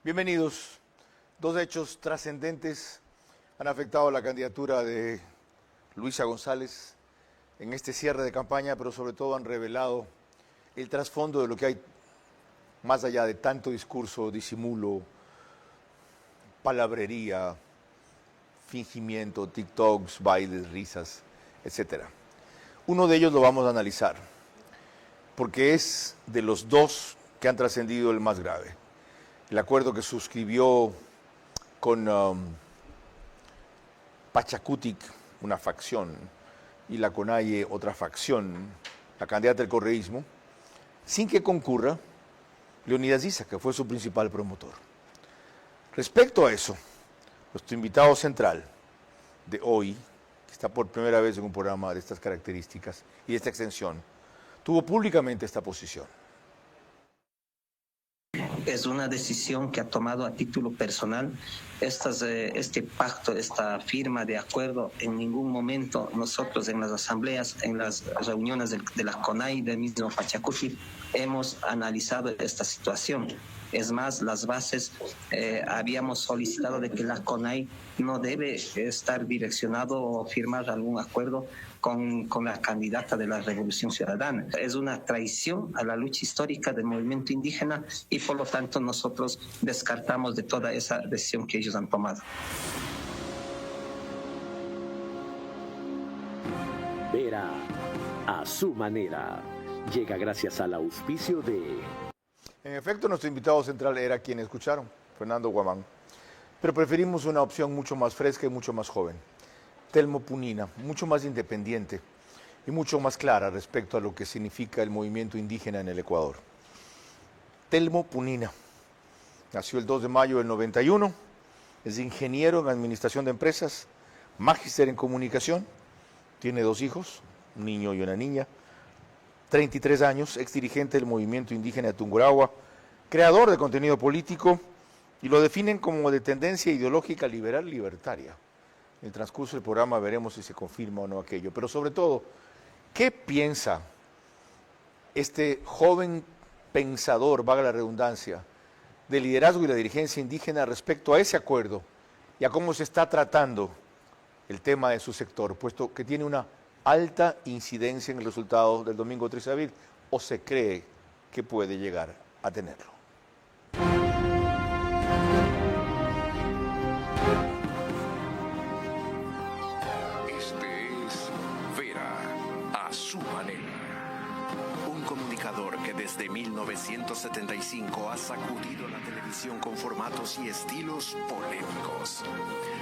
Bienvenidos. Dos hechos trascendentes han afectado la candidatura de Luisa González en este cierre de campaña, pero sobre todo han revelado el trasfondo de lo que hay más allá de tanto discurso, disimulo, palabrería, fingimiento, TikToks, bailes, risas, etc. Uno de ellos lo vamos a analizar, porque es de los dos que han trascendido el más grave. El acuerdo que suscribió con Pachacutic, una facción, y la CONAIE, otra facción, la candidata del correísmo, sin que concurra Leonidas Issa, que fue su principal promotor. Respecto a eso, nuestro invitado central de hoy, que está por primera vez en un programa de estas características y de esta extensión, tuvo públicamente esta posición. Es una decisión que ha tomado a título personal. Este pacto, esta firma de acuerdo, en ningún momento nosotros en las asambleas, en las reuniones de la CONAI, del mismo Pachacuti, hemos analizado esta situación. Es más, las bases habíamos solicitado de que la CONAI no debe estar direccionado o firmar algún acuerdo con la candidata de la Revolución Ciudadana. Es una traición a la lucha histórica del movimiento indígena y por lo tanto nosotros descartamos de toda esa decisión que ellos han tomado. Vera a su manera. Llega gracias al auspicio de... En efecto, nuestro invitado central era quien escucharon, Fernando Guamán. Pero preferimos una opción mucho más fresca y mucho más joven. Telmo Punina, mucho más independiente y mucho más clara respecto a lo que significa el movimiento indígena en el Ecuador. Telmo Punina nació el 2 de mayo del 91, es ingeniero en administración de empresas, magíster en comunicación, tiene 2 hijos, un niño y una niña, 33 años, exdirigente del movimiento indígena de Tungurahua, creador de contenido político y lo definen como de tendencia ideológica liberal libertaria. En el transcurso del programa veremos si se confirma o no aquello, pero sobre todo, ¿qué piensa este joven pensador, valga la redundancia, del liderazgo y la dirigencia indígena respecto a ese acuerdo y a cómo se está tratando el tema de su sector, puesto que tiene una alta incidencia en el resultado del domingo 13 de abril, o se cree que puede llegar a tenerlo? Este es Vera a su manera. Un comunicador que desde 1975 ha sacudido la televisión con formatos y estilos polémicos,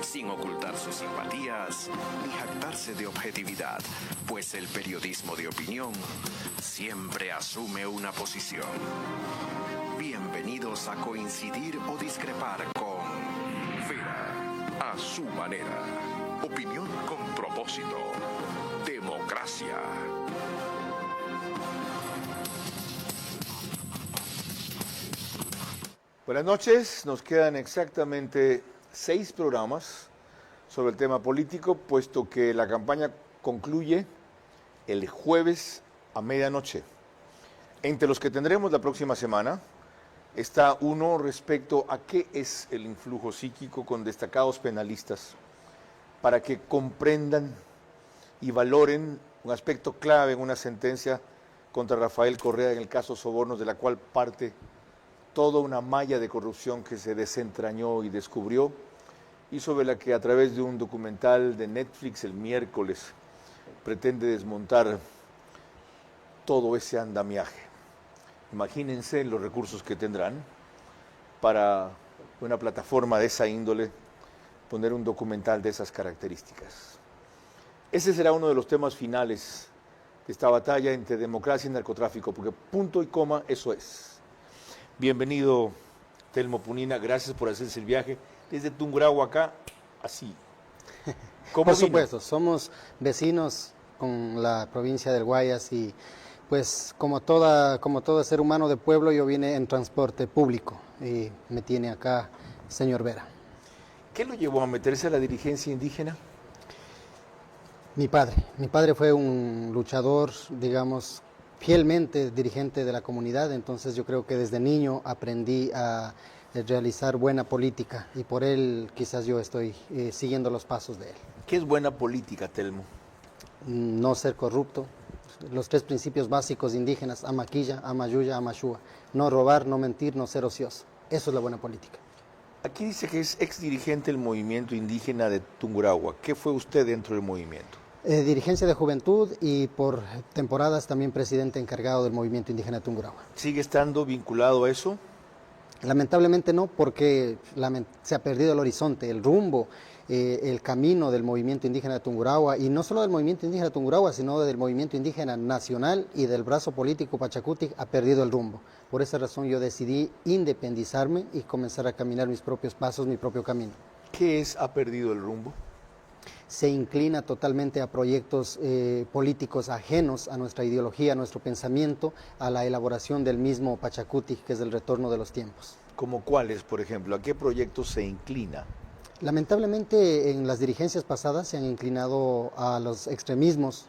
sin ocultar sus simpatías ni jactarse de objetividad, pues el periodismo de opinión siempre asume una posición. Bienvenidos a coincidir o discrepar con Vera a su manera. Opinión con propósito. Democracia. Buenas noches, nos quedan exactamente 6 programas sobre el tema político, puesto que la campaña concluye el jueves a medianoche. Entre los que tendremos la próxima semana está uno respecto a qué es el influjo psíquico con destacados penalistas para que comprendan y valoren un aspecto clave en una sentencia contra Rafael Correa en el caso Sobornos, de la cual parte toda una malla de corrupción que se desentrañó y descubrió, y sobre la que a través de un documental de Netflix el miércoles pretende desmontar todo ese andamiaje. Imagínense los recursos que tendrán para una plataforma de esa índole poner un documental de esas características. Ese será uno de los temas finales de esta batalla entre democracia y narcotráfico, porque punto y coma eso es. Bienvenido, Telmo Punina, gracias por hacerse el viaje desde Tungurahua acá, así. Por supuesto, somos vecinos con la provincia del Guayas y pues como todo ser humano de pueblo, yo vine en transporte público y me tiene acá señor Vera. ¿Qué lo llevó a meterse a la dirigencia indígena? Mi padre fue un luchador, digamos, fielmente dirigente de la comunidad, entonces yo creo que desde niño aprendí a realizar buena política, y por él quizás yo estoy siguiendo los pasos de él. ¿Qué es buena política, Telmo? No ser corrupto, los 3 principios básicos indígenas: amaquilla, amayuya, amashua. No robar, no mentir, no ser ocioso. Eso es la buena política. Aquí dice que es ex dirigente del movimiento indígena de Tungurahua. ¿Qué fue usted dentro del movimiento? Dirigencia de juventud y por temporadas también presidente encargado del movimiento indígena de Tungurahua. ¿Sigue estando vinculado a eso? Lamentablemente no, porque se ha perdido el horizonte, el rumbo, el camino del movimiento indígena de Tungurahua, y no solo del movimiento indígena de Tungurahua, sino del movimiento indígena nacional y del brazo político Pachacutic ha perdido el rumbo. Por esa razón yo decidí independizarme y comenzar a caminar mis propios pasos, mi propio camino. ¿Qué es ha perdido el rumbo? Se inclina totalmente a proyectos políticos ajenos a nuestra ideología, a nuestro pensamiento, a la elaboración del mismo Pachacutic, que es el retorno de los tiempos. ¿Como cuáles, por ejemplo? ¿A qué proyectos se inclina? Lamentablemente en las dirigencias pasadas se han inclinado a los extremismos,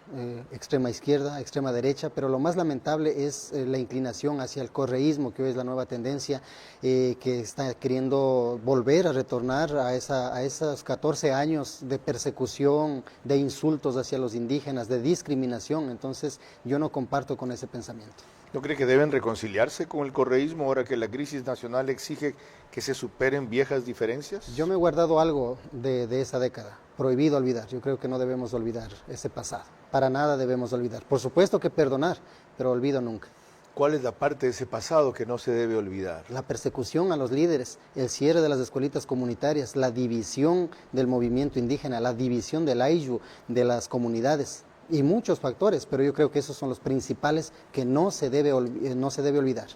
extrema izquierda, extrema derecha, pero lo más lamentable es la inclinación hacia el correísmo, que hoy es la nueva tendencia, que está queriendo volver a retornar a esos 14 años de persecución, de insultos hacia los indígenas, de discriminación. Entonces yo no comparto con ese pensamiento. ¿No cree que deben reconciliarse con el correísmo ahora que la crisis nacional exige que se superen viejas diferencias? Yo me he guardado algo de esa década, prohibido olvidar. Yo creo que no debemos olvidar ese pasado, para nada debemos olvidar. Por supuesto que perdonar, pero olvido nunca. ¿Cuál es la parte de ese pasado que no se debe olvidar? La persecución a los líderes, el cierre de las escuelitas comunitarias, la división del movimiento indígena, la división del ayllu, de las comunidades, y muchos factores, pero yo creo que esos son los principales que no se debe olvidar.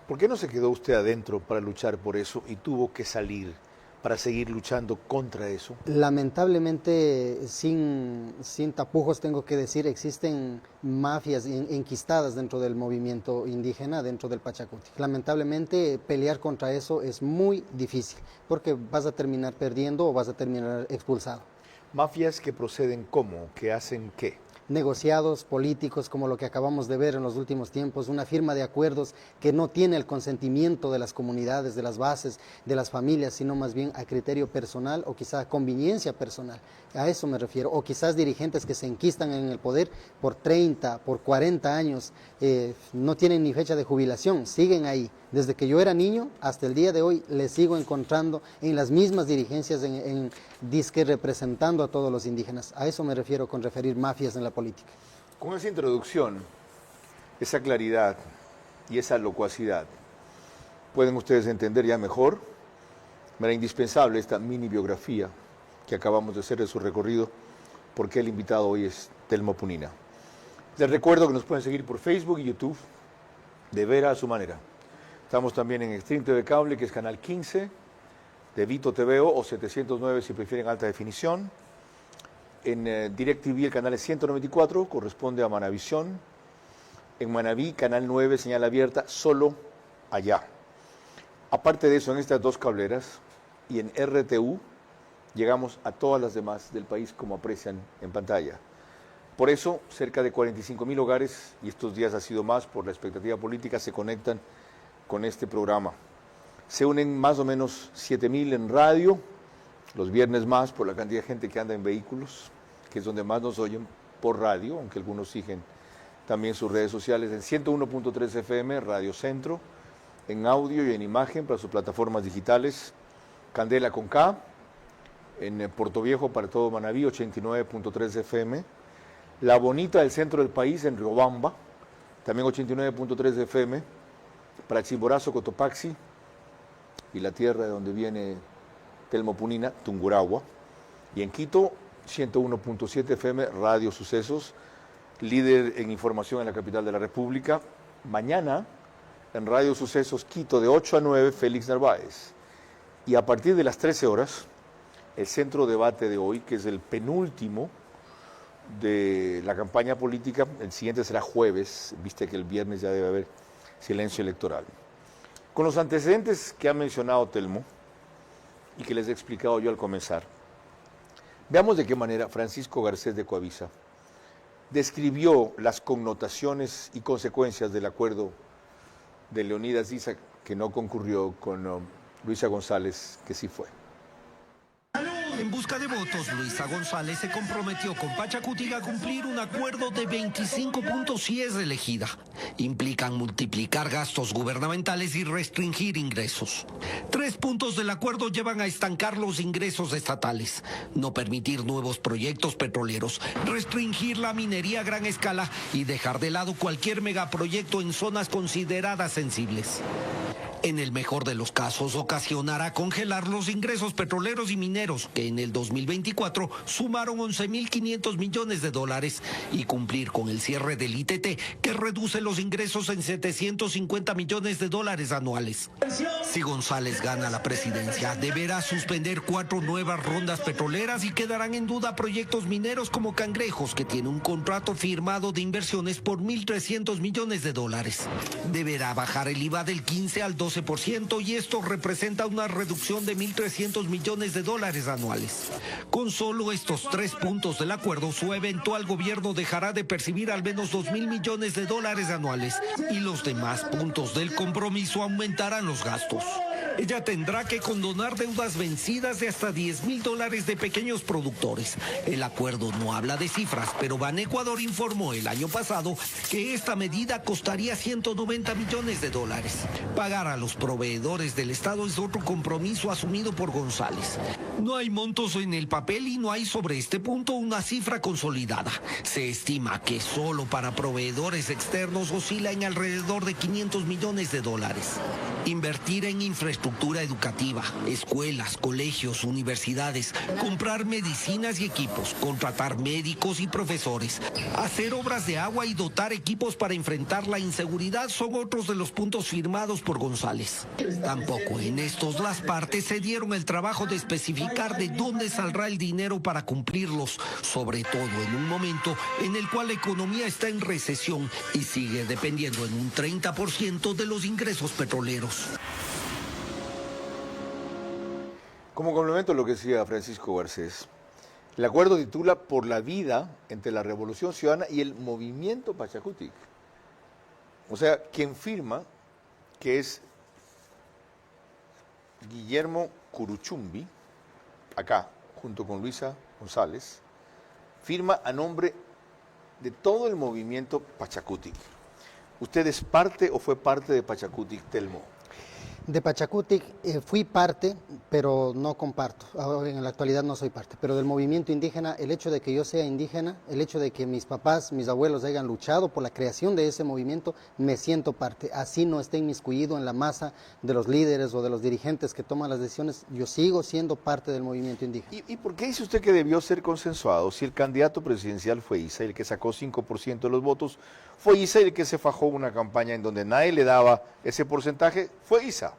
¿Por qué no se quedó usted adentro para luchar por eso y tuvo que salir para seguir luchando contra eso? Lamentablemente, sin tapujos tengo que decir, existen mafias enquistadas dentro del movimiento indígena, dentro del Pachacutic. Lamentablemente pelear contra eso es muy difícil, porque vas a terminar perdiendo o vas a terminar expulsado. ¿Mafias que proceden cómo? ¿Que hacen qué? Negociados políticos, como lo que acabamos de ver en los últimos tiempos, una firma de acuerdos que no tiene el consentimiento de las comunidades, de las bases, de las familias, sino más bien a criterio personal o quizá a conveniencia personal. A eso me refiero. O quizás dirigentes que se enquistan en el poder por 30, por 40 años, no tienen ni fecha de jubilación, siguen ahí. Desde que yo era niño hasta el día de hoy les sigo encontrando en las mismas dirigencias, en disque representando a todos los indígenas. A eso me refiero con referir mafias en la política. Con esa introducción, esa claridad y esa locuacidad, pueden ustedes entender ya mejor, era indispensable esta mini biografía que acabamos de hacer de su recorrido, porque el invitado hoy es Telmo Punina. Les recuerdo que nos pueden seguir por Facebook y YouTube, de Vera a su manera. Estamos también en Extreme TV Cable, que es canal 15, de Vito TVO o 709 si prefieren alta definición. En DirecTV el canal es 194, corresponde a Manavisión. En Manaví, canal 9, señal abierta, solo allá. Aparte de eso, en estas 2 cableras y en RTU, llegamos a todas las demás del país, como aprecian en pantalla. Por eso, cerca de 45,000 hogares, y estos días ha sido más por la expectativa política, se conectan con este programa. Se unen más o menos 7,000 en radio, los viernes más por la cantidad de gente que anda en vehículos, que es donde más nos oyen por radio, aunque algunos siguen también sus redes sociales, en 101.3 FM, Radio Centro, en audio y en imagen para sus plataformas digitales, Candela con K, en Puerto Viejo para todo Manaví, 89.3 FM, La Bonita del centro del país, en Riobamba, también 89.3 FM, para Chimborazo, Cotopaxi, y la tierra de donde viene Telmo Punina, Tungurahua, y en Quito, 101.7 FM, Radio Sucesos, líder en información en la capital de la República. Mañana, en Radio Sucesos Quito, de 8 a 9, Félix Narváez. Y a partir de las 13 horas, el centro debate de hoy, que es el penúltimo de la campaña política, el siguiente será jueves, viste que el viernes ya debe haber silencio electoral. Con los antecedentes que ha mencionado Telmo y que les he explicado yo al comenzar, veamos de qué manera Francisco Garcés de Coavisa describió las connotaciones y consecuencias del acuerdo de Leonidas Issa, que no concurrió con Luisa González, que sí fue. En busca de votos, Luisa González se comprometió con Pachacutic a cumplir un acuerdo de 25 puntos si es elegida. Implican multiplicar gastos gubernamentales y restringir ingresos. 3 puntos del acuerdo llevan a estancar los ingresos estatales, no permitir nuevos proyectos petroleros, restringir la minería a gran escala y dejar de lado cualquier megaproyecto en zonas consideradas sensibles. En el mejor de los casos, ocasionará congelar los ingresos petroleros y mineros, que en el 2024 sumaron $11.500 millones, y cumplir con el cierre del ITT, que reduce los ingresos en $750 millones anuales. Si González gana la presidencia, deberá suspender 4 nuevas rondas petroleras y quedarán en duda proyectos mineros como Cangrejos, que tiene un contrato firmado de inversiones por $1.300 millones. Deberá bajar el IVA del 15 al 12%, y esto representa una reducción de $1.300 millones anuales. Con solo estos 3 puntos del acuerdo, su eventual gobierno dejará de percibir al menos $2.000 millones anuales, y los demás puntos del compromiso aumentarán los gastos. Ella tendrá que condonar deudas vencidas de hasta $10.000 de pequeños productores. El acuerdo no habla de cifras, pero Ban Ecuador informó el año pasado que esta medida costaría $190 millones. Pagar a los proveedores del Estado es otro compromiso asumido por González. No hay montos en el papel y no hay sobre este punto una cifra consolidada. Se estima que solo para proveedores externos oscila en alrededor de $500 millones. Invertir en infraestructura educativa, escuelas, colegios, universidades, comprar medicinas y equipos, contratar médicos y profesores, hacer obras de agua y dotar equipos para enfrentar la inseguridad son otros de los puntos firmados por González. Tampoco en estos las partes se dieron el trabajo de especificar de dónde saldrá el dinero para cumplirlos, sobre todo en un momento en el cual la economía está en recesión y sigue dependiendo en un 30% de los ingresos petroleros. Como complemento a lo que decía Francisco Garcés, el acuerdo titula Por la vida entre la Revolución Ciudadana y el Movimiento Pachacutic. O sea, quien firma, que es Guillermo Curuchumbi, acá, junto con Luisa González, firma a nombre de todo el movimiento Pachacutic. ¿Usted es parte o fue parte de Pachacutic, Telmo? De Pachacutic fui parte, pero no comparto. Ahora, en la actualidad no soy parte. Pero del movimiento indígena, el hecho de que yo sea indígena, el hecho de que mis papás, mis abuelos hayan luchado por la creación de ese movimiento, me siento parte. Así no esté inmiscuido en la masa de los líderes o de los dirigentes que toman las decisiones, yo sigo siendo parte del movimiento indígena. ¿Y por qué dice usted que debió ser consensuado si el candidato presidencial fue Issa, el que sacó 5% de los votos? Fue Issa el que se fajó una campaña en donde nadie le daba ese porcentaje, fue Issa.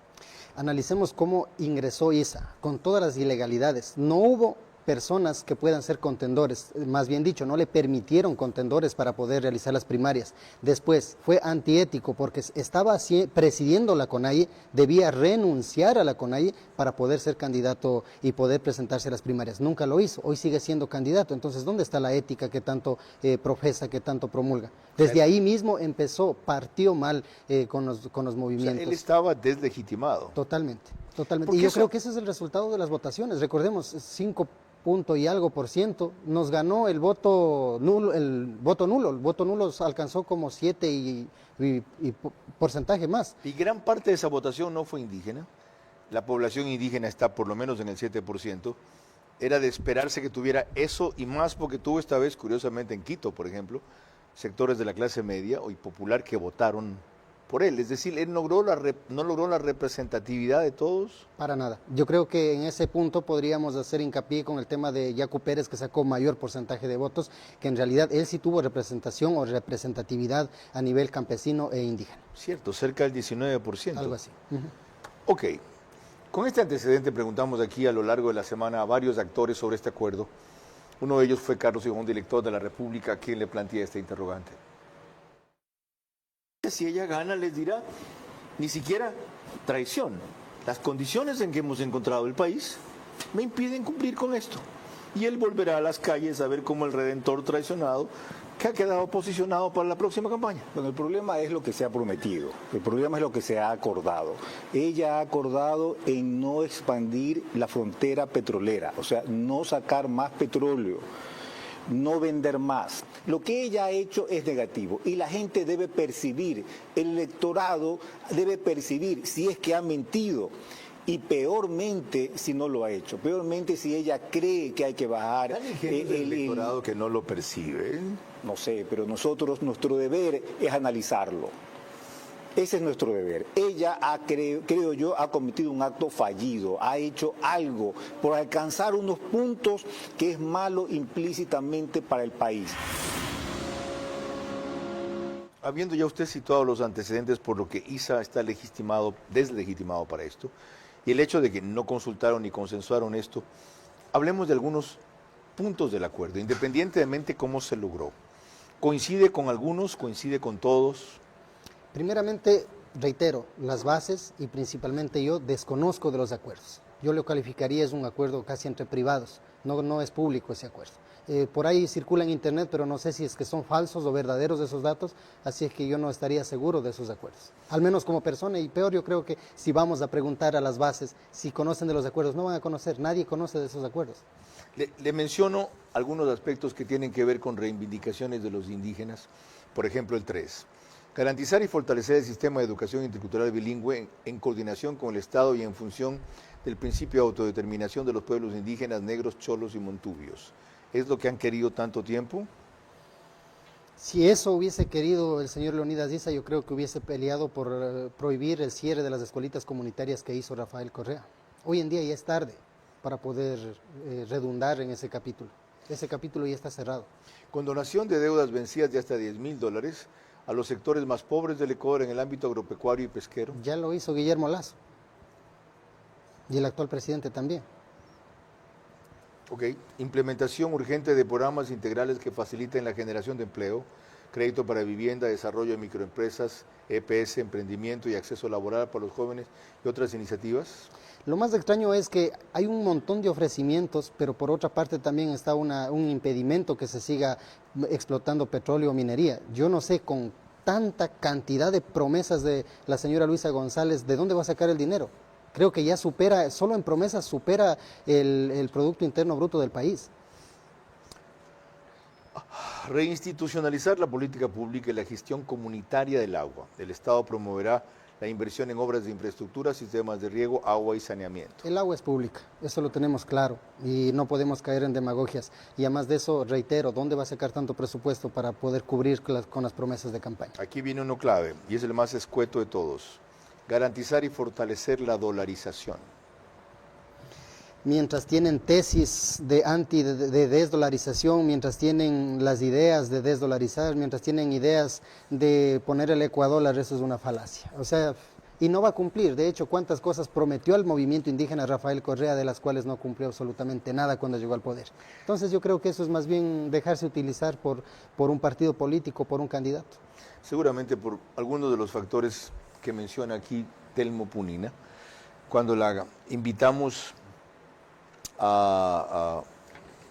Analicemos cómo ingresó Issa, con todas las ilegalidades. No hubo personas que puedan ser contendores, más bien dicho, no le permitieron contendores para poder realizar las primarias. Después, fue antiético porque estaba presidiendo la CONAIE, debía renunciar a la CONAIE para poder ser candidato y poder presentarse a las primarias. Nunca lo hizo, hoy sigue siendo candidato. Entonces, ¿dónde está la ética que tanto profesa, que tanto promulga? Desde ahí mismo empezó, partió mal con los movimientos. O sea, él estaba deslegitimado. Totalmente, totalmente. Y yo creo que ese es el resultado de las votaciones. Recordemos, 5 punto y algo por ciento, nos ganó el voto nulo. El voto nulo alcanzó como 7 y porcentaje más. Y gran parte de esa votación no fue indígena. La población indígena está por lo menos en el 7%. Era de esperarse que tuviera eso y más, porque tuvo esta vez, curiosamente en Quito, por ejemplo, sectores de la clase media y popular que votaron por él. Es decir, él no logró la representatividad de todos. Para nada. Yo creo que en ese punto podríamos hacer hincapié con el tema de Yacu Pérez, que sacó mayor porcentaje de votos, que en realidad él sí tuvo representación o representatividad a nivel campesino e indígena. Cierto, cerca del 19%. Algo así. Ok. Con este antecedente preguntamos aquí a lo largo de la semana a varios actores sobre este acuerdo. Uno de ellos fue Carlos Ivón, director de La República, a quien le plantea este interrogante. Si ella gana, les dirá, ni siquiera traición. Las condiciones en que hemos encontrado el país me impiden cumplir con esto. y él volverá a las calles a ver cómo el redentor traicionado que ha quedado posicionado para la próxima campaña. Bueno, el problema es lo que se ha prometido, el problema es lo que se ha acordado. Ella ha acordado en no expandir la frontera petrolera, o sea, no sacar más petróleo, no vender más. Lo que ella ha hecho es negativo y la gente debe percibir, el electorado debe percibir si es que ha mentido. Y peormente si no lo ha hecho, peormente si ella cree que hay que bajar. ¿Hay gente del electorado que no lo percibe? No sé, pero nosotros, nuestro deber es analizarlo. Ese es nuestro deber. Ella, creo yo, ha cometido un acto fallido, ha hecho algo por alcanzar unos puntos que es malo implícitamente para el país. Habiendo ya usted situado los antecedentes por lo que ISA está deslegitimado para esto, y el hecho de que no consultaron ni consensuaron esto, hablemos de algunos puntos del acuerdo, independientemente de cómo se logró. ¿Coincide con algunos? ¿Coincide con todos? Primeramente, reitero, las bases y principalmente yo desconozco de los acuerdos. Yo lo calificaría es un acuerdo casi entre privados, no es público ese acuerdo. Por ahí circula en internet, pero no sé si es que son falsos o verdaderos esos datos, así es que yo no estaría seguro de esos acuerdos. Al menos como persona, y peor yo creo que si vamos a preguntar a las bases si conocen de los acuerdos, no van a conocer, nadie conoce de esos acuerdos. Le menciono algunos aspectos que tienen que ver con reivindicaciones de los indígenas, por ejemplo el 3. Garantizar y fortalecer el sistema de educación intercultural bilingüe en coordinación con el Estado y en función del principio de autodeterminación de los pueblos indígenas, negros, cholos y montubios. ¿Es lo que han querido tanto tiempo? Si eso hubiese querido el señor Leonidas Issa, yo creo que hubiese peleado por prohibir el cierre de las escuelitas comunitarias que hizo Rafael Correa. Hoy en día ya es tarde para poder redundar en ese capítulo. Ese capítulo ya está cerrado. Condonación de deudas vencidas de hasta $10,000 a los sectores más pobres del Ecuador en el ámbito agropecuario y pesquero. Ya lo hizo Guillermo Lasso y el actual presidente también. Ok, implementación urgente de programas integrales que faciliten la generación de empleo, crédito para vivienda, desarrollo de microempresas, EPS, emprendimiento y acceso laboral para los jóvenes y otras iniciativas. Lo más extraño es que hay un montón de ofrecimientos, pero por otra parte también está un impedimento que se siga explotando petróleo o minería. Yo no sé, con tanta cantidad de promesas de la señora Luisa González, ¿de dónde va a sacar el dinero? Creo que ya supera, solo en promesas supera el Producto Interno Bruto del país. Reinstitucionalizar la política pública y la gestión comunitaria del agua. El Estado promoverá la inversión en obras de infraestructura, sistemas de riego, agua y saneamiento. El agua es pública, eso lo tenemos claro y no podemos caer en demagogias. Y además de eso, reitero, ¿dónde va a sacar tanto presupuesto para poder cubrir con las promesas de campaña? Aquí viene uno clave y es el más escueto de todos. Garantizar y fortalecer la dolarización. Mientras tienen tesis de desdolarización, mientras tienen las ideas de desdolarizar, mientras tienen ideas de poner el ecuador, eso es una falacia. O sea, y no va a cumplir. De hecho, ¿cuántas cosas prometió al movimiento indígena Rafael Correa, de las cuales no cumplió absolutamente nada cuando llegó al poder? Entonces yo creo que eso es más bien dejarse utilizar por un partido político, por un candidato. Seguramente por algunos de los factores que menciona aquí Telmo Punina, cuando la invitamos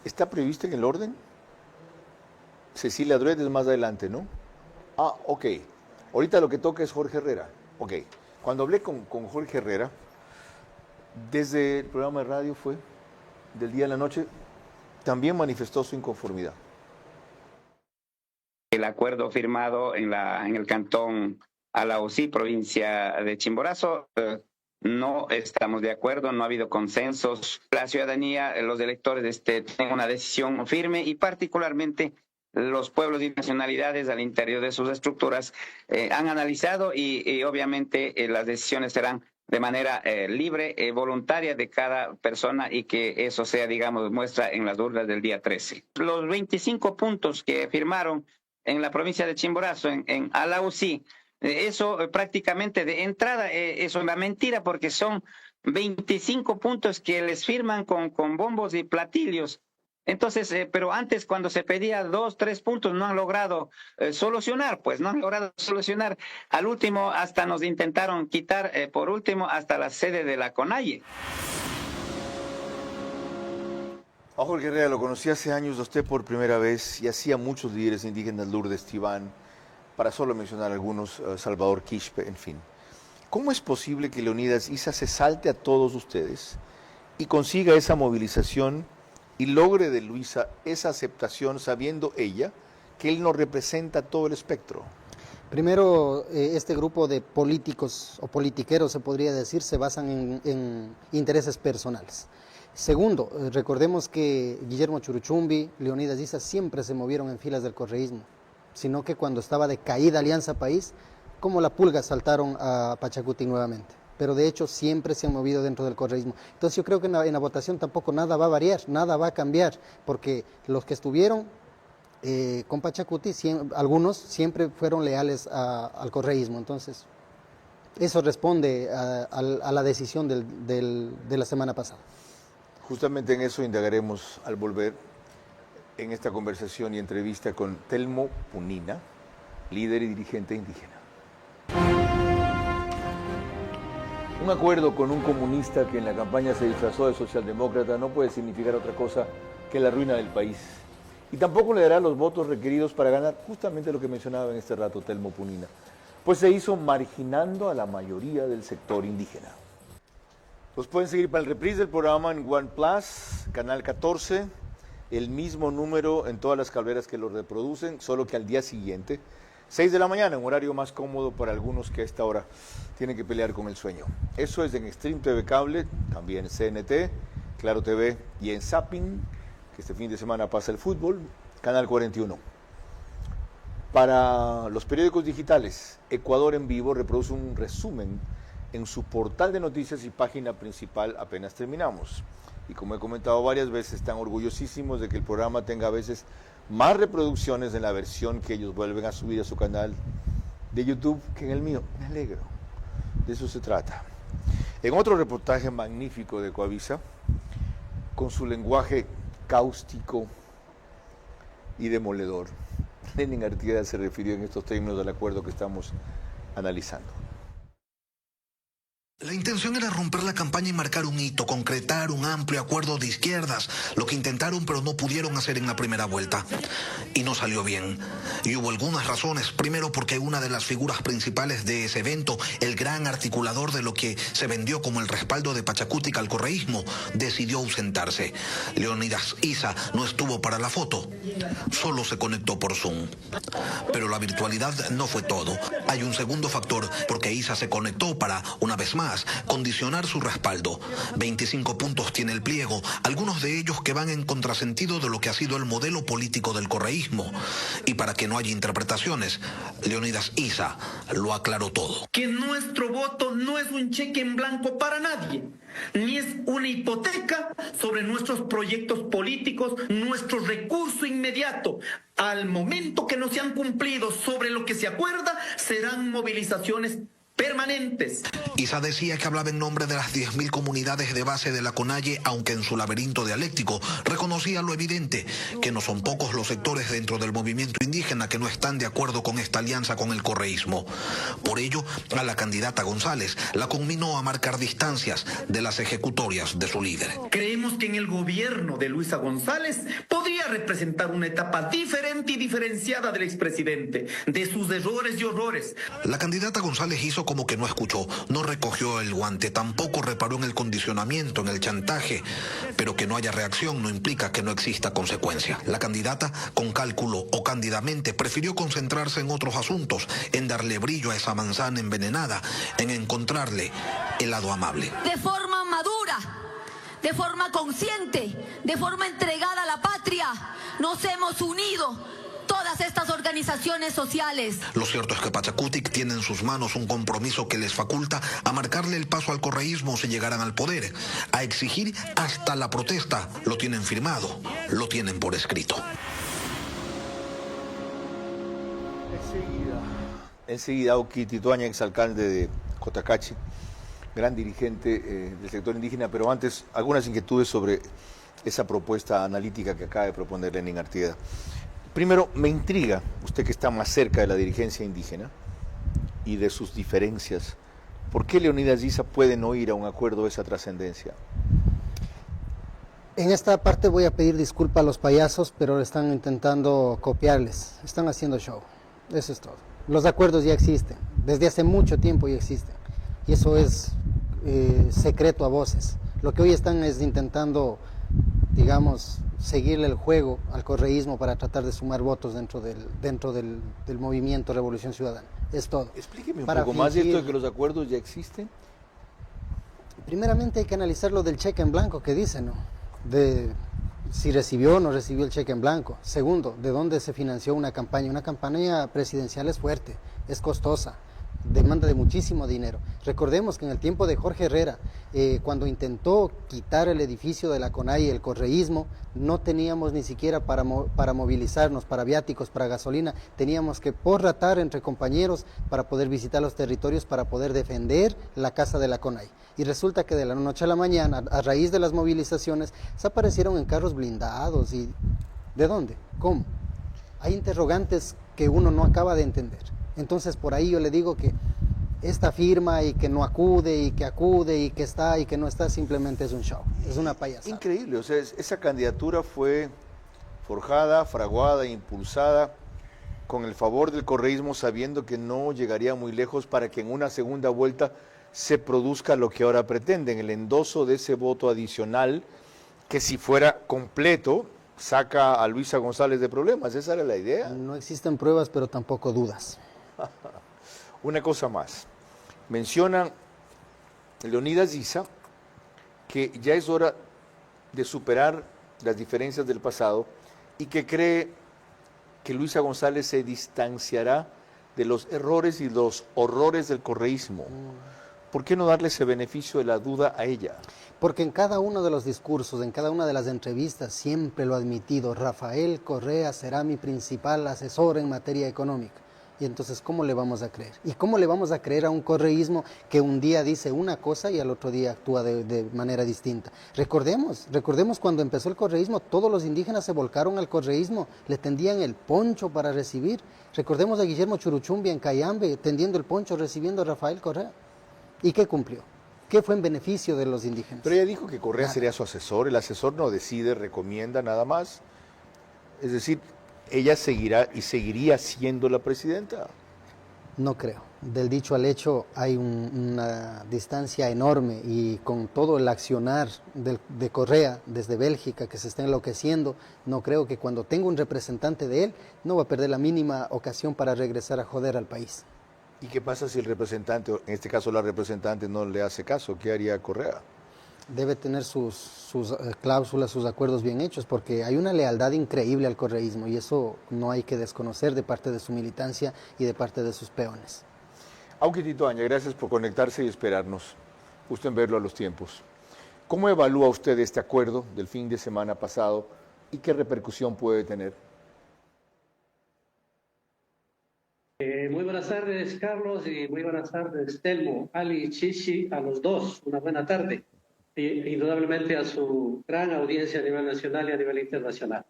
¿está previsto en el orden? Cecilia Druet es más adelante, ¿no? Ah, ok. Ahorita lo que toca es Jorge Herrera. Ok. Cuando hablé con Jorge Herrera, desde el programa de radio del día a la noche, también manifestó su inconformidad. El acuerdo firmado en el cantón Alausí, provincia de Chimborazo, no estamos de acuerdo, no ha habido consensos. La ciudadanía, los electores tienen una decisión firme y particularmente los pueblos y nacionalidades al interior de sus estructuras han analizado y obviamente las decisiones serán de manera libre, voluntaria de cada persona y que eso sea, digamos, muestra en las urnas del día 13. Los 25 puntos que firmaron en la provincia de Chimborazo, en Alausí, eso prácticamente de entrada es una mentira porque son 25 puntos que les firman con bombos y platillos. Entonces, pero antes cuando se pedía 2, 3 puntos no han logrado solucionar, pues no han logrado solucionar. Al último hasta nos intentaron quitar, por último, hasta la sede de la CONAIE. Jorge Herrera, lo conocí hace años a usted por primera vez y hacía muchos líderes indígenas, Lourdes Tibán, para solo mencionar algunos, Salvador Quispe, en fin. ¿Cómo es posible que Leonidas Issa se salte a todos ustedes y consiga esa movilización y logre de Luisa esa aceptación sabiendo ella que él no representa todo el espectro? Primero, este grupo de políticos o politiqueros, se podría decir, se basan en intereses personales. Segundo, recordemos que Guillermo Churuchumbi, Leonidas Issa siempre se movieron en filas del correísmo, sino que cuando estaba de caída Alianza País, como la pulga saltaron a Pachacuti nuevamente. Pero de hecho siempre se han movido dentro del correísmo. Entonces yo creo que en la votación tampoco nada va a variar, nada va a cambiar, porque los que estuvieron con Pachacuti, algunos siempre fueron leales al correísmo. Entonces eso responde a la decisión de la semana pasada. Justamente en eso indagaremos al volver en esta conversación y entrevista con Telmo Punina, líder y dirigente indígena. Un acuerdo con un comunista que en la campaña se disfrazó de socialdemócrata no puede significar otra cosa que la ruina del país. Y tampoco le dará los votos requeridos para ganar justamente lo que mencionaba en este rato Telmo Punina, pues se hizo marginando a la mayoría del sector indígena. Los pueden seguir para el reprise del programa en OnePlus, Canal 14, el mismo número en todas las cableras que lo reproducen, solo que al día siguiente, 6 de la mañana, un horario más cómodo para algunos que a esta hora tienen que pelear con el sueño. Eso es en Extreme TV Cable, también CNT, Claro TV y en Zapping, que este fin de semana pasa el fútbol, Canal 41. Para los periódicos digitales, Ecuador en Vivo reproduce un resumen en su portal de noticias y página principal apenas terminamos. Y como he comentado varias veces, están orgullosísimos de que el programa tenga a veces más reproducciones en la versión que ellos vuelven a subir a su canal de YouTube que en el mío. Me alegro. De eso se trata. En otro reportaje magnífico de Coavisa, con su lenguaje cáustico y demoledor, Lenin Artieda se refirió en estos términos al acuerdo que estamos analizando. La intención era romper la campaña y marcar un hito, concretar un amplio acuerdo de izquierdas, lo que intentaron pero no pudieron hacer en la primera vuelta. Y no salió bien. Y hubo algunas razones. Primero porque una de las figuras principales de ese evento, el gran articulador de lo que se vendió como el respaldo de Pachacuti al correísmo, decidió ausentarse. Leonidas Issa no estuvo para la foto, solo se conectó por Zoom. Pero la virtualidad no fue todo. Hay un segundo factor, porque Issa se conectó para, una vez más, condicionar su respaldo. 25 puntos tiene el pliego, algunos de ellos que van en contrasentido de lo que ha sido el modelo político del correísmo. Y para que no haya interpretaciones, Leonidas Issa lo aclaró todo. Que nuestro voto no es un cheque en blanco para nadie, ni es una hipoteca sobre nuestros proyectos políticos, nuestro recurso inmediato. Al momento que no se han cumplido sobre lo que se acuerda, serán movilizaciones permanentes. Issa decía que hablaba en nombre de las 10.000 comunidades de base de la CONAIE, aunque en su laberinto dialéctico reconocía lo evidente, que no son pocos los sectores dentro del movimiento indígena que no están de acuerdo con esta alianza con el correísmo. Por ello, a la candidata González la conminó a marcar distancias de las ejecutorias de su líder. Creemos que en el gobierno de Luisa González podría representar una etapa diferente y diferenciada del expresidente, de sus errores y horrores. La candidata González hizo como que no escuchó, no recogió el guante, tampoco reparó en el condicionamiento, en el chantaje, pero que no haya reacción no implica que no exista consecuencia. La candidata, con cálculo o cándidamente, prefirió concentrarse en otros asuntos, en darle brillo a esa manzana envenenada, en encontrarle el lado amable. De forma madura, de forma consciente, de forma entregada a la patria, nos hemos unido todas estas organizaciones sociales. Lo cierto es que Pachacuti tiene en sus manos un compromiso que les faculta a marcarle el paso al correísmo si llegaran al poder, a exigir hasta la protesta. Lo tienen firmado, lo tienen por escrito. Enseguida Auqui Tituaña, exalcalde de Cotacachi, gran dirigente del sector indígena, pero antes algunas inquietudes sobre esa propuesta analítica que acaba de proponer Lenin Artieda. Primero, me intriga, usted que está más cerca de la dirigencia indígena y de sus diferencias, ¿por qué Leonidas Issa puede no ir a un acuerdo de esa trascendencia? En esta parte voy a pedir disculpas a los payasos, pero están intentando copiarles, están haciendo show, eso es todo. Los acuerdos ya existen, desde hace mucho tiempo ya existen, y eso es secreto a voces. Lo que hoy están es intentando, digamos, seguirle el juego al correísmo para tratar de sumar votos dentro del movimiento Revolución Ciudadana, es todo. Explíqueme un poco más de esto de que los acuerdos ya existen. Primeramente hay que analizar lo del cheque en blanco que dice, ¿no? De si recibió o no recibió el cheque en blanco. Segundo, de dónde se financió una campaña. Una campaña presidencial es fuerte, es costosa, demanda de muchísimo dinero. Recordemos que en el tiempo de Jorge Herrera, cuando intentó quitar el edificio de la CONAI, el correísmo, no teníamos ni siquiera para movilizarnos, para viáticos, para gasolina. Teníamos que porratar entre compañeros para poder visitar los territorios, para poder defender la casa de la CONAI. Y resulta que de la noche a la mañana, a raíz de las movilizaciones, se aparecieron en carros blindados. ¿Y de dónde? ¿Cómo? Hay interrogantes que uno no acaba de entender. Entonces, por ahí yo le digo que esta firma y que no acude y que está y que no está, simplemente es un show, es una payasada. Increíble, o sea, esa candidatura fue forjada, fraguada, impulsada con el favor del correísmo, sabiendo que no llegaría muy lejos para que en una segunda vuelta se produzca lo que ahora pretenden, el endoso de ese voto adicional que si fuera completo saca a Luisa González de problemas. Esa era la idea. No existen pruebas, pero tampoco dudas. Una cosa más, menciona Leonidas Issa que ya es hora de superar las diferencias del pasado y que cree que Luisa González se distanciará de los errores y los horrores del correísmo. ¿Por qué no darle ese beneficio de la duda a ella? Porque en cada uno de los discursos, en cada una de las entrevistas, siempre lo ha admitido: Rafael Correa será mi principal asesor en materia económica. Y entonces, ¿cómo le vamos a creer? ¿Y cómo le vamos a creer a un correísmo que un día dice una cosa y al otro día actúa de manera distinta? Recordemos cuando empezó el correísmo, todos los indígenas se volcaron al correísmo, le tendían el poncho para recibir. Recordemos a Guillermo Churuchumbi en Cayambe, tendiendo el poncho, recibiendo a Rafael Correa. ¿Y qué cumplió? ¿Qué fue en beneficio de los indígenas? Pero ella dijo que Correa sería su asesor, el asesor no decide, recomienda nada más. Es decir, ella seguirá y seguiría siendo la presidenta. No creo. Del dicho al hecho hay una distancia enorme, y con todo el accionar de Correa desde Bélgica, que se está enloqueciendo, no creo que cuando tenga un representante de él no va a perder la mínima ocasión para regresar a joder al país. ¿Y qué pasa si el representante, en este caso la representante, no le hace caso? ¿Qué haría Correa? Debe tener sus cláusulas, sus acuerdos bien hechos, porque hay una lealtad increíble al correísmo y eso no hay que desconocer de parte de su militancia y de parte de sus peones. Aunque Tito Aña, gracias por conectarse y esperarnos. Gusto en verlo a los tiempos. ¿Cómo evalúa usted este acuerdo del fin de semana pasado y qué repercusión puede tener? Muy buenas tardes, Carlos, y muy buenas tardes, Telmo, Ali, Chichi, a los dos. Una buena tarde. Indudablemente a su gran audiencia a nivel nacional y a nivel internacional.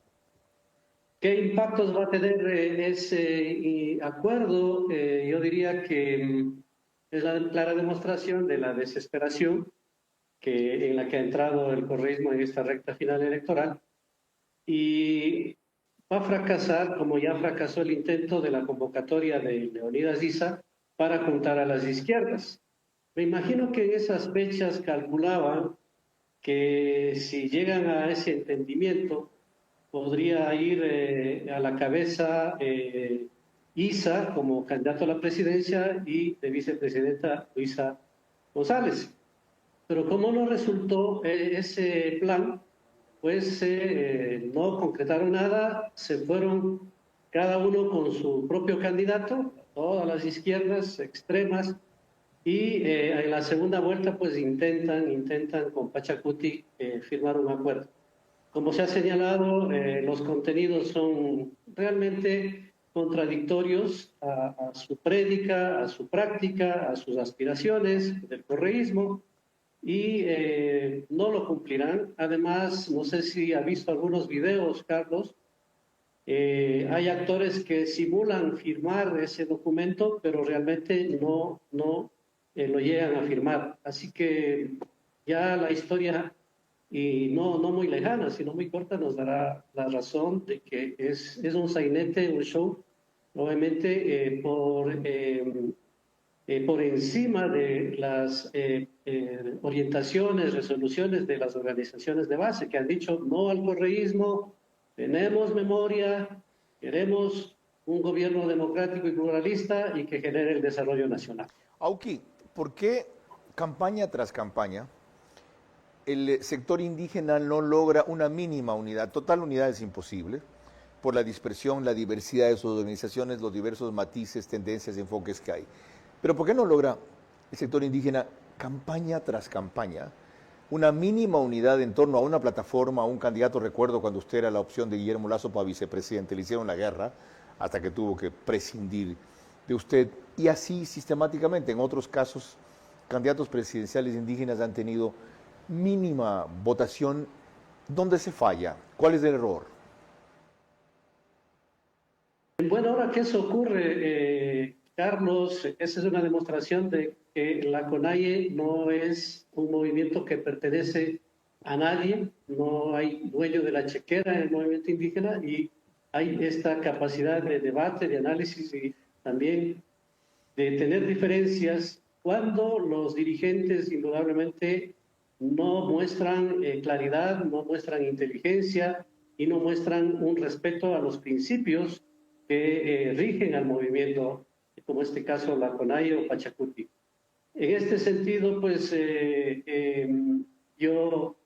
¿Qué impactos va a tener ese acuerdo? Yo diría que es la clara demostración de la desesperación en la que ha entrado el correísmo en esta recta final electoral, y va a fracasar como ya fracasó el intento de la convocatoria de Leonidas Issa para juntar a las izquierdas. Me imagino que en esas fechas calculaban que si llegan a ese entendimiento podría ir a la cabeza Issa como candidato a la presidencia y de vicepresidenta Luisa González. Pero como no resultó ese plan, pues no concretaron nada, se fueron cada uno con su propio candidato, todas las izquierdas extremas, y en la segunda vuelta pues intentan con Pachacuti firmar un acuerdo. Como se ha señalado, los contenidos son realmente contradictorios a su prédica, a su práctica, a sus aspiraciones del correísmo, y no lo cumplirán. Además, no sé si ha visto algunos videos, Carlos, hay actores que simulan firmar ese documento, pero realmente no lo llegan a firmar. Así que ya la historia y no muy lejana, sino muy corta, nos dará la razón de que es un sainete, un show, obviamente por encima de las orientaciones, resoluciones de las organizaciones de base que han dicho no al correísmo, tenemos memoria, queremos un gobierno democrático y pluralista y que genere el desarrollo nacional. Auqui, ¿por qué campaña tras campaña el sector indígena no logra una mínima unidad? Total unidad es imposible, por la dispersión, la diversidad de sus organizaciones, los diversos matices, tendencias, enfoques que hay. Pero ¿por qué no logra el sector indígena, campaña tras campaña, una mínima unidad en torno a una plataforma, a un candidato? Recuerdo cuando usted era la opción de Guillermo Lasso para vicepresidente, le hicieron la guerra hasta que tuvo que prescindir de usted. Y así sistemáticamente, en otros casos, candidatos presidenciales indígenas han tenido mínima votación. ¿Dónde se falla? ¿Cuál es el error? Bueno, ahora que eso ocurre, Carlos, esa es una demostración de que la CONAIE no es un movimiento que pertenece a nadie, no hay dueño de la chequera en el movimiento indígena y hay esta capacidad de debate, de análisis y también de tener diferencias cuando los dirigentes indudablemente no muestran claridad, no muestran inteligencia y no muestran un respeto a los principios que rigen al movimiento, como este caso la CONAIE o Pachacuti. En este sentido, pues yo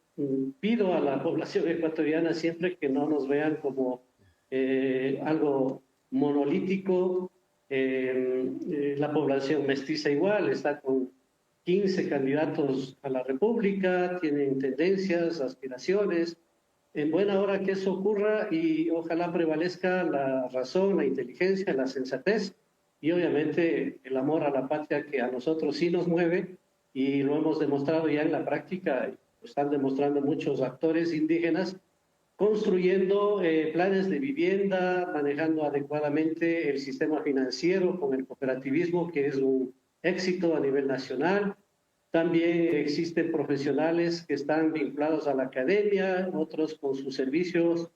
pido a la población ecuatoriana siempre que no nos vean como algo monolítico. La población mestiza igual, está con 15 candidatos a la República, tienen tendencias, aspiraciones. En buena hora que eso ocurra y ojalá prevalezca la razón, la inteligencia, la sensatez y obviamente el amor a la patria que a nosotros sí nos mueve y lo hemos demostrado ya en la práctica, lo están demostrando muchos actores indígenas, construyendo planes de vivienda, manejando adecuadamente el sistema financiero con el cooperativismo, que es un éxito a nivel nacional. También existen profesionales que están vinculados a la academia, otros con sus servicios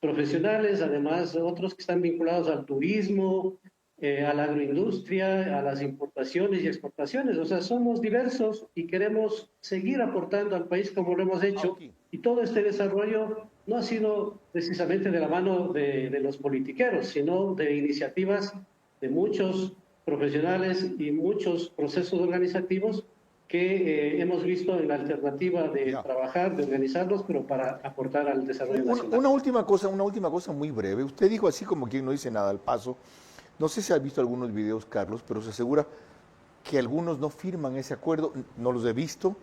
profesionales, además otros que están vinculados al turismo, a la agroindustria, a las importaciones y exportaciones. O sea, somos diversos y queremos seguir aportando al país como lo hemos hecho. Y todo este desarrollo no ha sido precisamente de la mano de los politiqueros, sino de iniciativas de muchos profesionales y muchos procesos organizativos que hemos visto en la alternativa de trabajar, de organizarlos, pero para aportar al desarrollo nacional. Una última cosa muy breve. Usted dijo así como quien no dice nada al paso. No sé si ha visto algunos videos, Carlos, pero se asegura que algunos no firman ese acuerdo. No los he visto.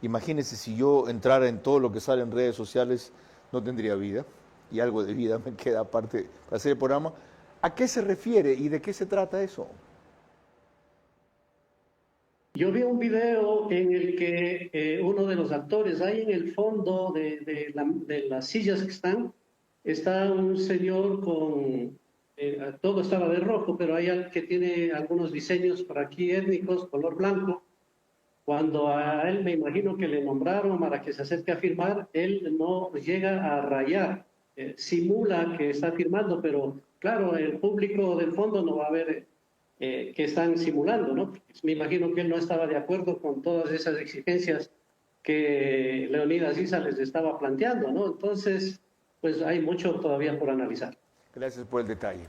Imagínense si yo entrara en todo lo que sale en redes sociales, no tendría vida. Y algo de vida me queda aparte para hacer el programa. ¿A qué se refiere y de qué se trata eso? Yo vi un video en el que uno de los actores, ahí en el fondo de las sillas que está un señor con, todo estaba de rojo, pero hay alguien que tiene algunos diseños por aquí étnicos, color blanco. Cuando a él me imagino que le nombraron para que se acerque a firmar, él no llega a rayar, simula que está firmando, pero claro, el público del fondo no va a ver que están simulando, ¿no? Me imagino que él no estaba de acuerdo con todas esas exigencias que Leonidas Issa les estaba planteando, ¿no? Entonces, pues hay mucho todavía por analizar. Gracias por el detalle.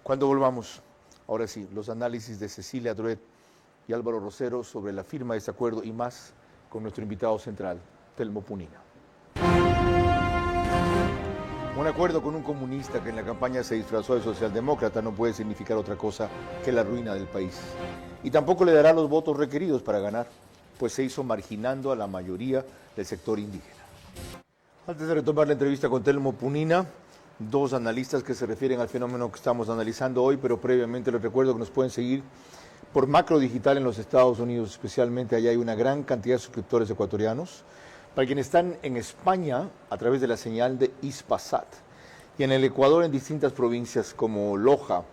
Cuando volvamos, ahora sí, los análisis de Cecilia Druet y Álvaro Rosero sobre la firma de este acuerdo y más con nuestro invitado central, Telmo Punina. Un acuerdo con un comunista que en la campaña se disfrazó de socialdemócrata no puede significar otra cosa que la ruina del país. Y tampoco le dará los votos requeridos para ganar, pues se hizo marginando a la mayoría del sector indígena. Antes de retomar la entrevista con Telmo Punina, dos analistas que se refieren al fenómeno que estamos analizando hoy, pero previamente les recuerdo que nos pueden seguir por Macro Digital en los Estados Unidos, especialmente allá hay una gran cantidad de suscriptores ecuatorianos. Para quienes están en España, a través de la señal de Hispasat, y en el Ecuador en distintas provincias como Loja,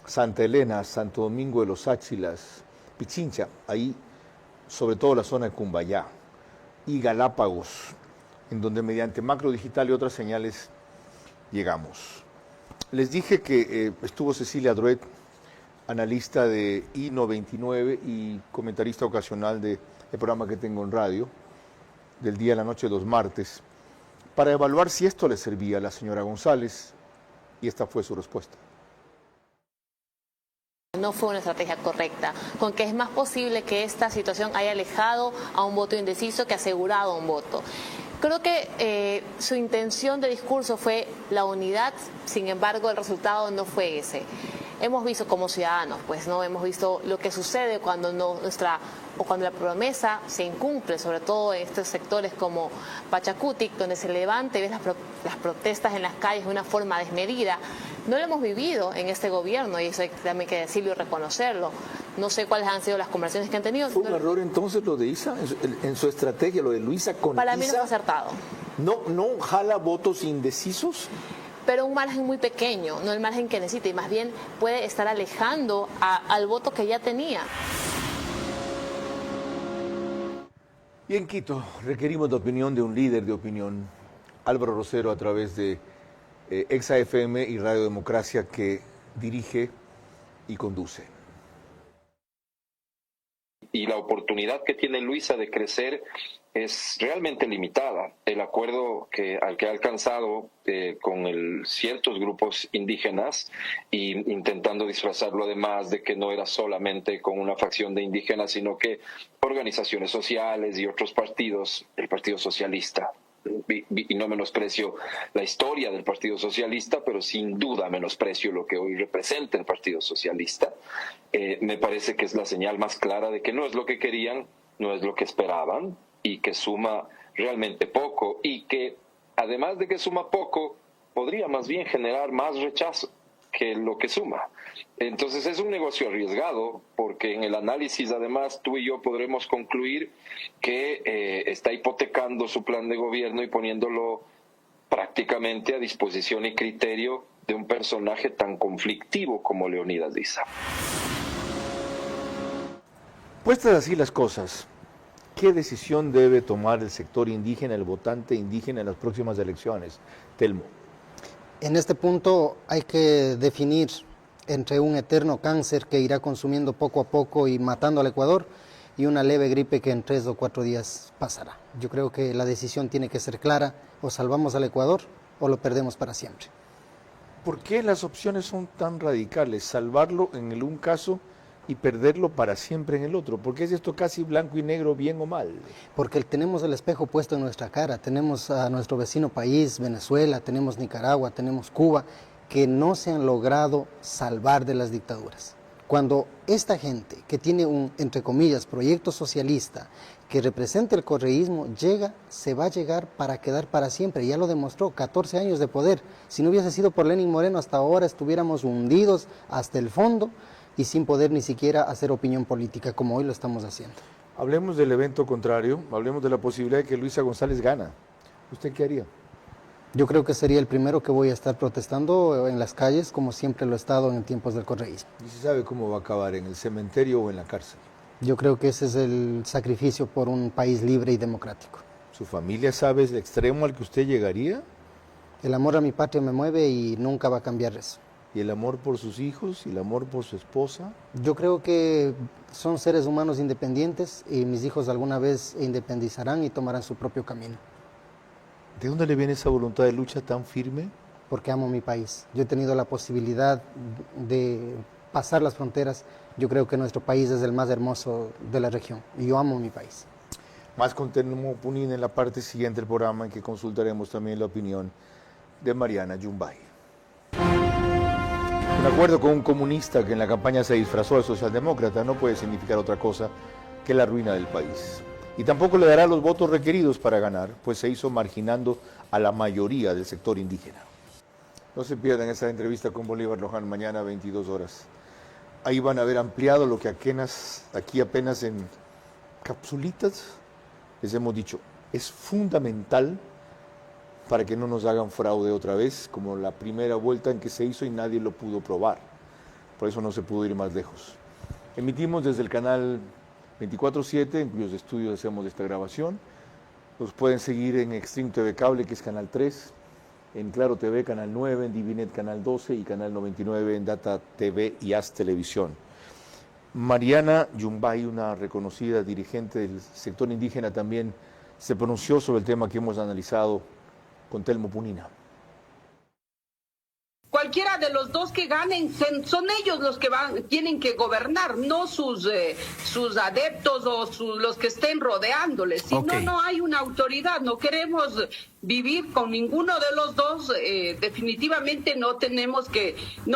Santa Elena, Santo Domingo de los Áchilas, Pichincha, ahí sobre todo la zona de Cumbayá, y Galápagos, en donde mediante macro digital y otras señales llegamos. Les dije que estuvo Cecilia Druet, analista de I99 y comentarista ocasional del programa que tengo en radio, del día a la noche los martes, para evaluar si esto le servía a la señora González, y esta fue su respuesta. No fue una estrategia correcta, con que es más posible que esta situación haya alejado a un voto indeciso que asegurado un voto. Creo que su intención de discurso fue la unidad, sin embargo el resultado no fue ese. Hemos visto como ciudadanos, pues no hemos visto lo que sucede cuando cuando la promesa se incumple, sobre todo en estos sectores como Pachacutic, donde se levanta y ves las protestas en las calles de una forma desmedida. No lo hemos vivido en este gobierno y eso hay también que decirlo y reconocerlo. No sé cuáles han sido las conversaciones que han tenido. ¿Fue un error entonces lo de Isa en su estrategia, lo de Luisa con Para Isa? mí no fue acertado. ¿No jala votos indecisos? Pero un margen muy pequeño, no el margen que necesita, y más bien puede estar alejando al voto que ya tenía. Y en Quito requerimos la opinión de un líder de opinión, Álvaro Rosero, a través de Exa FM y Radio Democracia, que dirige y conduce. Y la oportunidad que tiene Luisa de crecer es realmente limitada. El acuerdo al que ha alcanzado con ciertos grupos indígenas, y intentando disfrazarlo además de que no era solamente con una facción de indígenas, sino que organizaciones sociales y otros partidos, el Partido Socialista. Y no menosprecio la historia del Partido Socialista, pero sin duda menosprecio lo que hoy representa el Partido Socialista. Me parece que es la señal más clara de que no es lo que querían, no es lo que esperaban, y que suma realmente poco, y que además de que suma poco, podría más bien generar más rechazo que lo que suma. Entonces es un negocio arriesgado, porque en el análisis además tú y yo podremos concluir que está hipotecando su plan de gobierno y poniéndolo prácticamente a disposición y criterio de un personaje tan conflictivo como Leonidas Diza. Puestas así las cosas, ¿qué decisión debe tomar el sector indígena, el votante indígena en las próximas elecciones? Telmo. En este punto hay que definir entre un eterno cáncer que irá consumiendo poco a poco y matando al Ecuador, y una leve gripe que en 3 o 4 días pasará. Yo creo que la decisión tiene que ser clara: o salvamos al Ecuador o lo perdemos para siempre. ¿Por qué las opciones son tan radicales? Salvarlo en el un caso y perderlo para siempre en el otro. ¿Por qué es esto casi blanco y negro, bien o mal? Porque tenemos el espejo puesto en nuestra cara. Tenemos a nuestro vecino país, Venezuela, tenemos Nicaragua, tenemos Cuba, que no se han logrado salvar de las dictaduras. Cuando esta gente que tiene un, entre comillas, proyecto socialista, que representa el correísmo, llega, se va a llegar para quedar para siempre. Ya lo demostró, 14 años de poder. Si no hubiese sido por Lenín Moreno, hasta ahora estuviéramos hundidos hasta el fondo y sin poder ni siquiera hacer opinión política, como hoy lo estamos haciendo. Hablemos del evento contrario, hablemos de la posibilidad de que Luisa González gana. ¿Usted qué haría? Yo creo que sería el primero que voy a estar protestando en las calles, como siempre lo he estado en tiempos del correísmo. ¿Y se sabe cómo va a acabar, en el cementerio o en la cárcel? Yo creo que ese es el sacrificio por un país libre y democrático. ¿Su familia sabe el extremo al que usted llegaría? El amor a mi patria me mueve y nunca va a cambiar eso. ¿Y el amor por sus hijos y el amor por su esposa? Yo creo que son seres humanos independientes y mis hijos alguna vez independizarán y tomarán su propio camino. ¿De dónde le viene esa voluntad de lucha tan firme? Porque amo mi país. Yo he tenido la posibilidad de pasar las fronteras. Yo creo que nuestro país es el más hermoso de la región y yo amo mi país. Más con Telmo Punin en la parte siguiente del programa, en que consultaremos también la opinión de Mariana Yumbay. Un acuerdo con un comunista que en la campaña se disfrazó de socialdemócrata no puede significar otra cosa que la ruina del país. Y tampoco le dará los votos requeridos para ganar, pues se hizo marginando a la mayoría del sector indígena. No se pierdan esa entrevista con Bolívar Loján mañana a 22 horas. Ahí van a ver ampliado lo que aquí apenas en capsulitas les hemos dicho. Es fundamental para que no nos hagan fraude otra vez, como la primera vuelta en que se hizo y nadie lo pudo probar. Por eso no se pudo ir más lejos. Emitimos desde el canal 24/7, en cuyos estudios hacemos esta grabación, Nos pueden seguir en Extreme TV Cable, que es Canal 3, en Claro TV, Canal 9, en Divinet, Canal 12 y Canal 99 en Data TV y As Televisión. Mariana Yumbay, una reconocida dirigente del sector indígena, también se pronunció sobre el tema que hemos analizado con Telmo Punina. Cualquiera de los dos que ganen, son ellos los que tienen que gobernar, no sus adeptos o los que estén rodeándoles. Si no hay una autoridad. No queremos vivir con ninguno de los dos. Definitivamente no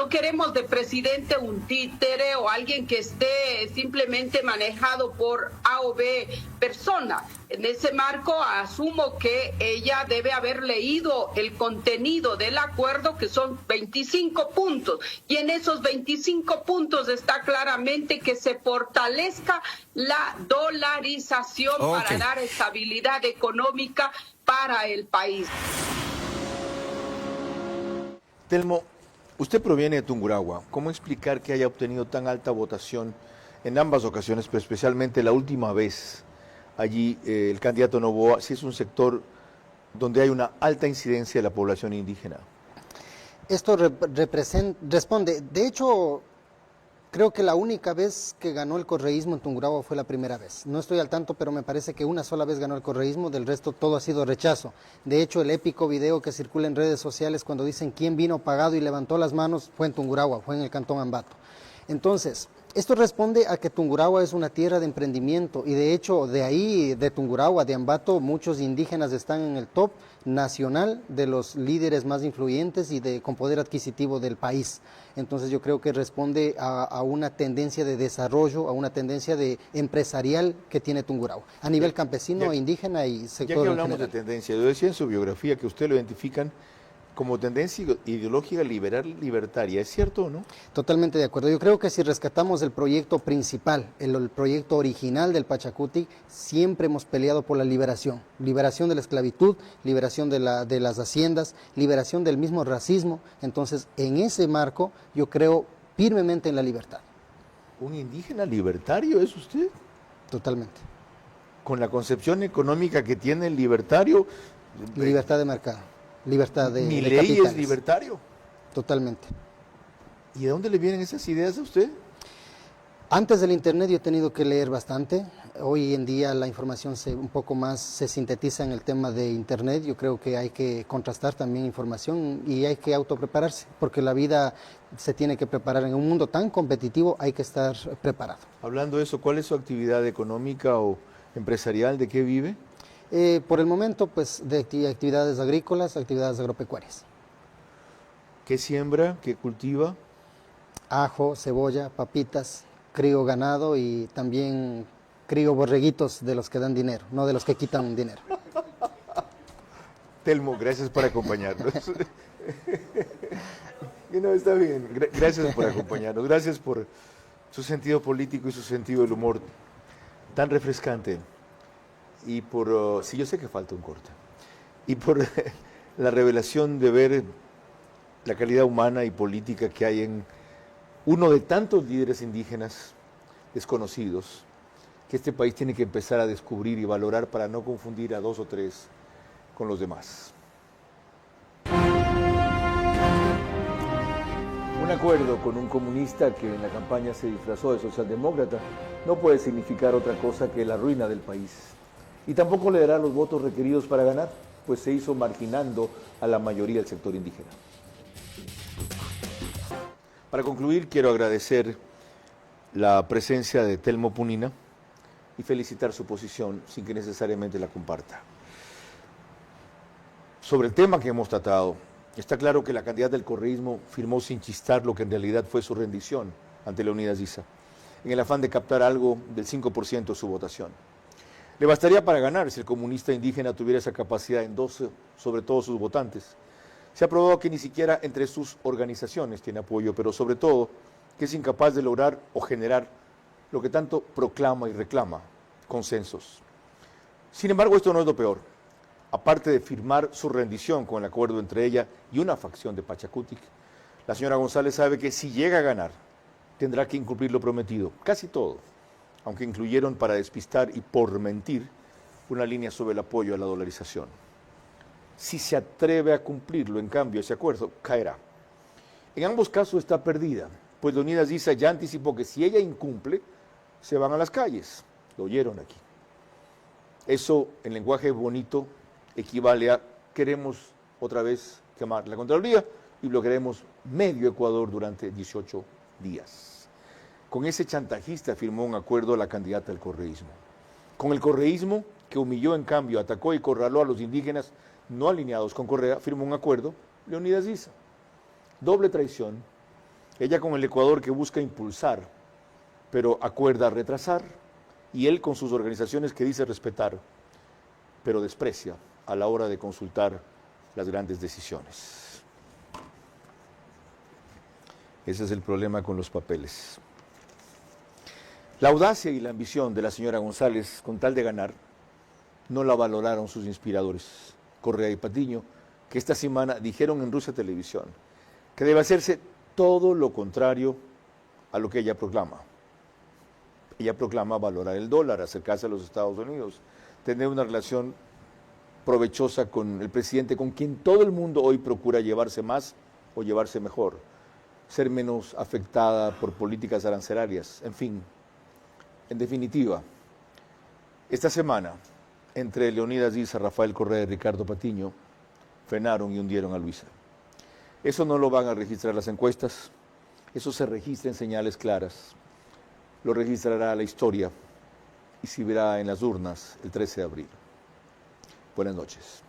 queremos de presidente un títere o alguien que esté simplemente manejado por A o B persona. En ese marco asumo que ella debe haber leído el contenido del acuerdo, que son 25 puntos, y en esos 25 puntos está claramente que se fortalezca la dolarización para dar estabilidad económica para el país. Telmo, usted proviene de Tungurahua. ¿Cómo explicar que haya obtenido tan alta votación en ambas ocasiones, pero especialmente la última vez? Allí el candidato Noboa, si es un sector donde hay una alta incidencia de la población indígena. Esto responde, de hecho, creo que la única vez que ganó el correísmo en Tungurahua fue la primera vez. No estoy al tanto, pero me parece que una sola vez ganó el correísmo, del resto todo ha sido rechazo. De hecho, el épico video que circula en redes sociales cuando dicen quién vino pagado y levantó las manos fue en Tungurahua, fue en el cantón Ambato. Entonces, esto responde a que Tungurahua es una tierra de emprendimiento y de hecho de ahí, de Tungurahua, de Ambato, muchos indígenas están en el top nacional de los líderes más influyentes y con poder adquisitivo del país. Entonces yo creo que responde a una tendencia de desarrollo, a una tendencia empresarial que tiene Tungurahua, a nivel campesino, indígena y sector. Ya que hablamos de tendencia, yo decía en su biografía que usted lo identifican como tendencia ideológica libertaria, ¿es cierto o no? Totalmente de acuerdo. Yo creo que si rescatamos el proyecto principal, el proyecto original del Pachacutic, siempre hemos peleado por la liberación de la esclavitud, liberación de las haciendas, liberación del mismo racismo. Entonces, en ese marco, yo creo firmemente en la libertad. ¿Un indígena libertario es usted? Totalmente. Con la concepción económica que tiene el libertario. Libertad de mercado. Libertad de ¿Milei es libertario? Totalmente. ¿Y de dónde le vienen esas ideas a usted? Antes del internet yo he tenido que leer bastante. Hoy en día la información un poco más se sintetiza en el tema de internet. Yo creo que hay que contrastar también información y hay que autoprepararse, porque la vida se tiene que preparar. En un mundo tan competitivo hay que estar preparado. Hablando de eso, ¿cuál es su actividad económica o empresarial? ¿De qué vive? Por el momento, pues, de actividades agrícolas, actividades agropecuarias. ¿Qué siembra? ¿Qué cultiva? Ajo, cebolla, papitas, crío ganado y también crío borreguitos de los que dan dinero, no de los que quitan dinero. Telmo, gracias por acompañarnos. No, está bien, gracias por acompañarnos, gracias por su sentido político y su sentido del humor tan refrescante. Y por, sí, yo sé que falta un corte, y por la revelación de ver la calidad humana y política que hay en uno de tantos líderes indígenas desconocidos que este país tiene que empezar a descubrir y valorar para no confundir a dos o tres con los demás. Un acuerdo con un comunista que en la campaña se disfrazó de socialdemócrata no puede significar otra cosa que la ruina del país. Y tampoco le dará los votos requeridos para ganar, pues se hizo marginando a la mayoría del sector indígena. Para concluir, quiero agradecer la presencia de Telmo Punina y felicitar su posición sin que necesariamente la comparta. Sobre el tema que hemos tratado, está claro que la candidata del correísmo firmó sin chistar lo que en realidad fue su rendición ante Leonidas Issa, en el afán de captar algo del 5% de su votación. Le bastaría para ganar si el comunista indígena tuviera esa capacidad en 12, sobre todo sus votantes. Se ha probado que ni siquiera entre sus organizaciones tiene apoyo, pero sobre todo que es incapaz de lograr o generar lo que tanto proclama y reclama, consensos. Sin embargo, esto no es lo peor. Aparte de firmar su rendición con el acuerdo entre ella y una facción de Pachacutic, la señora González sabe que si llega a ganar, tendrá que incumplir lo prometido, casi todo, aunque incluyeron para despistar y por mentir una línea sobre el apoyo a la dolarización. Si se atreve a cumplirlo, en cambio, ese acuerdo caerá. En ambos casos está perdida, pues Leonidas Issa ya anticipó que si ella incumple, se van a las calles. Lo oyeron aquí. Eso, en lenguaje bonito, equivale a queremos otra vez quemar la Contraloría y bloquearemos medio Ecuador durante 18 días. Con ese chantajista firmó un acuerdo la candidata del correísmo. Con el correísmo, que humilló en cambio, atacó y corraló a los indígenas no alineados con Correa, firmó un acuerdo Leonidas Issa. Doble traición, ella con el Ecuador que busca impulsar, pero acuerda retrasar, y él con sus organizaciones que dice respetar, pero desprecia a la hora de consultar las grandes decisiones. Ese es el problema con los papeles. La audacia y la ambición de la señora González, con tal de ganar, no la valoraron sus inspiradores, Correa y Patiño, que esta semana dijeron en Rusia Televisión que debe hacerse todo lo contrario a lo que ella proclama. Ella proclama valorar el dólar, acercarse a los Estados Unidos, tener una relación provechosa con el presidente, con quien todo el mundo hoy procura llevarse más o llevarse mejor, ser menos afectada por políticas arancelarias, en fin. En definitiva, esta semana, entre Leonidas Issa, Rafael Correa y Ricardo Patiño, frenaron y hundieron a Luisa. Eso no lo van a registrar las encuestas, eso se registra en señales claras, lo registrará la historia y se verá en las urnas el 13 de abril. Buenas noches.